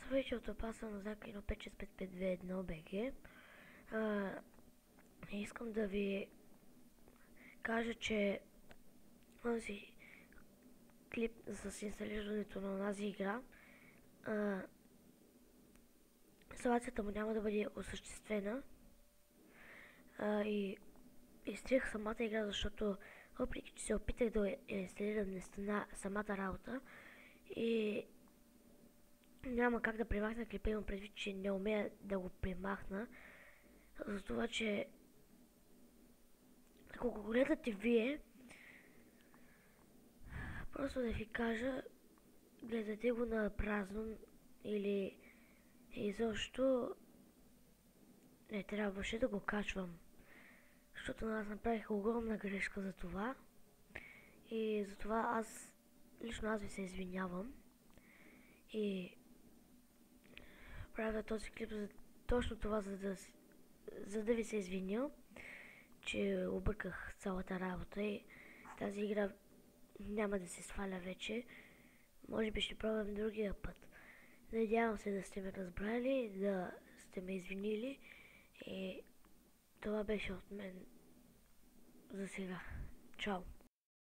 Здравейте от опаса на Заки 56551 БГ. Искам да ви кажа, че този клип с инсталирането на тази игра, инсталацията му няма да бъде осъществена и изтрих самата игра, защото въпреки че се опитах да инсталирам наистина самата работа и няма как да премахна клипа, имам предвид, че не умея да го премахна. За това, че ако го гледате вие, просто да ви кажа, гледате го на празно или изобщо не трябваше да го качвам. Защото аз направих огромна грешка за това. И за това лично аз ви се извинявам. И правя този клип за точно това, за да ви се извиня, че обърках цялата работа и тази игра няма да се сваля вече. Може би ще пробвам другия път. Надявам се да сте ме разбрали, да сте ме извинили и това беше от мен за сега. Чао!